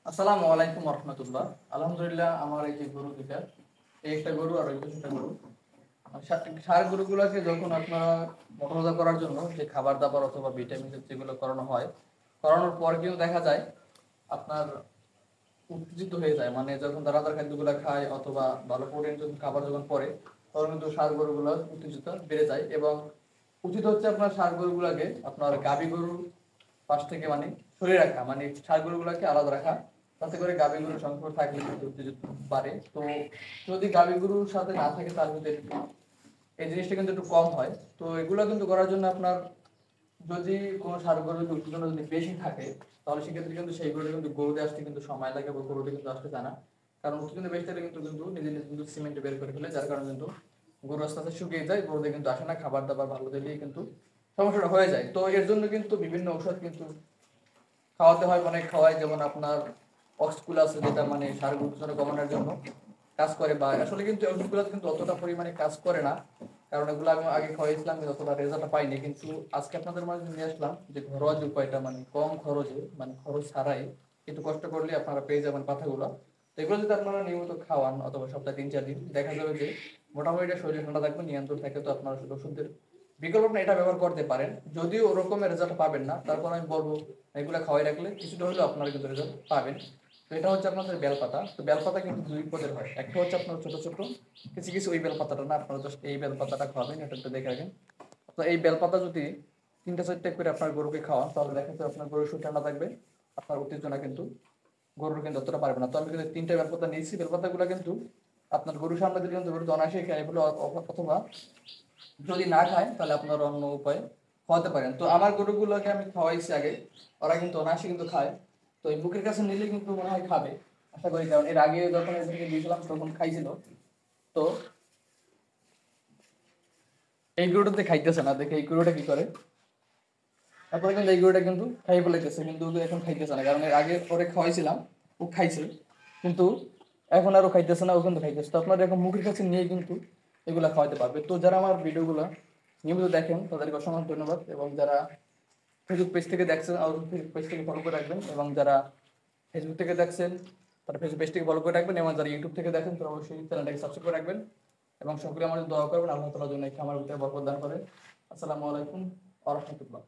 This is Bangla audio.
আসসালামু আলাইকুম রহমতুল্লাহ। আলহামদুলিল্লাহ, আমার এই যে গরু দুইটা, এই একটা গরু আর ওই দুটা গরু। ষাঁড় গরুগুলোকে যখন আপনারা মোটাতাজা করার জন্য যে খাবার দাবার অথবা ভিটামিন যেগুলো করানো হয়, করানোর পর কিন্তু দেখা যায় আপনার উত্তেজিত হয়ে যায়। মানে যখন দানাদার খাদ্যগুলো খায় অথবা ভালো প্রোটিন যখন খাবার যখন পরে, তখন কিন্তু ষাঁড় গরুগুলো উত্তেজিত বেড়ে যায়। এবং উচিত হচ্ছে আপনার ষাঁড় গরুগুলোকে আপনার গাভী গরুর পাশ থেকে মানে সরিয়ে রাখা, মানে ষাঁড় গরুগুলোকে আলাদা রাখা, তাতে করে গাভী গরুর সংখ্যা থাকলে কিন্তু উত্তেজিত বাড়ে। তো যদি গাভী গরুর সাথে না থাকে তার মধ্যে এই জিনিসটা কিন্তু একটু কম হয়। তো এগুলো কিন্তু করার জন্য আপনার যদি কোনো ষাঁড় গরুর যদি উত্তেজনা যদি বেশি থাকে, তাহলে সেক্ষেত্রে কিন্তু সেই গরুটা কিন্তু গরুতে আসতে কিন্তু সময় লাগে বা গরুটা কিন্তু আসতে চায় না। কারণ উত্তেজনা বেশি থাকলে কিন্তু কিন্তু নিজে নিজে কিন্তু সিমেন্ট বের করে ফেলে, যার কারণে কিন্তু গরু আস্তে আস্তে শুকিয়ে যায়, গরুতে কিন্তু আসে না, খাবার দাবার ভালো দিলেই কিন্তু সমস্যাটা হয়ে যায়। তো এর জন্য কিন্তু বিভিন্ন ঔষধ কিন্তু খাওয়াতে হয়, অনেক খাওয়ায়। যেমন আপনার অক্সকুল আছে, যেটা মানে ষাঁড় উত্তেজনা কমানোর জন্য কাজ করে, বা আসলে কিন্তু ওষুধগুলো কিন্তু অতটা পরিমাণে কাজ করে না, কারণ এগুলো আমি আগে খাওয়াইছিলাম কিন্তু অতটা রেজাল্ট পাইনি। কিন্তু আজকে আপনাদের মাঝে নিয়ে আসলাম যে ঘরোয়া যে উপায়টা, মানে কম খরচে, মানে খরচ ছাড়াই একটু কষ্ট করলে আপনারা পেয়ে যাবেন পাতাগুলো। তো এগুলো যদি আপনারা নিয়মিত খাওয়ান অথবা সপ্তাহে 3-4 দিন, দেখা যাবে যে মোটামুটি এটা শরীরে ঠান্ডা থাকবে, নিয়ন্ত্রণ থাকে। তো আপনারা শুধু ওষুধের বিকল্প আপনি এটা ব্যবহার করতে পারেন, যদিও ওরকমের রেজাল্ট পাবেন না, তারপর আমি বলবো এগুলো খাওয়াই রাখলে কিছুটা হলেও আপনারা কিন্তু রেজাল্ট পাবেন। তো এটা হচ্ছে আপনাদের বেলপাতা। তো বেলপাতা কিন্তু দুই পদের হয়, একটা হচ্ছে আপনার ছোট ছোট কিছু কিছু, ওই বেলপাতাটা না, আপনারা জাস্ট এই বেলপাতাটা খাওয়াবেন, এটা একটু দেখে রাখেন। তো এই বেলপাতা যদি 3-4টা করে আপনার গরুকে খাওয়ান, তাহলে দেখা যাচ্ছে আপনার গরুর শরীর ঠান্ডা থাকবে, আপনার উত্তেজনা কিন্তু গরুর কিন্তু অতটা পারবে না। তো আমি কিন্তু 3টা বেলপাতা নিয়েছি, বেলপাতাগুলো কিন্তু আপনার গরুর সামনে দিলে কিন্তু গরু অনায়াসে খায় এগুলো, অথবা যদি না খায় তাহলে আপনার অন্য উপায়ে খাওয়াতে পারেন। তো আমার গরুগুলোকে আমি খাওয়াইছি আগে, ওরা কিন্তু অনায়াসে কিন্তু খায়। তো এই বুকের কাছে নিলে কিন্তু মনে হয় খাবে, আশা করি, কারণ এর আগে যখন এদেরকে দিয়েছিলাম তখন খাইছিল। তো এই গরুটাতে খাইতেছে না, দেখে এই গরুটা কি করে, তারপরে কিন্তু এই গরুটা কিন্তু খাই ফেলাইতেছে, কিন্তু ও এখন খাইতেছে না, কারণ এর আগে ওরে খাওয়াইছিলাম, ও খাইছে, কিন্তু এখন আর ও খাইতেছে না, ও কিন্তু খাইতেছে। তো আপনার এখন মুখের কাছে নিয়ে কিন্তু এগুলা খাওয়াতে পারবে। তো যারা আমার ভিডিওগুলো নিয়মিত দেখেন তাদেরকে অসংখ্য ধন্যবাদ, এবং যারা ফেসবুক পেজ থেকে দেখছেন আর ফেসবুক পেজ থেকে ফলো করে রাখবেন, এবং যারা ফেসবুক থেকে দেখছেন তারা ফেসবুক পেজ থেকে ফলো করে রাখবেন, এবং যারা ইউটিউব থেকে দেখেন তারা অবশ্যই চ্যানেলটাকে সাবস্ক্রাইব করে রাখবেন, এবং সকলে আমাদের দোয়া করবেন আল্লাহ তাআলা যেন এই খামার ভিতরে বরকত দান করে। আসসালামু আলাইকুম ওয়া রাহমাতুল্লাহ।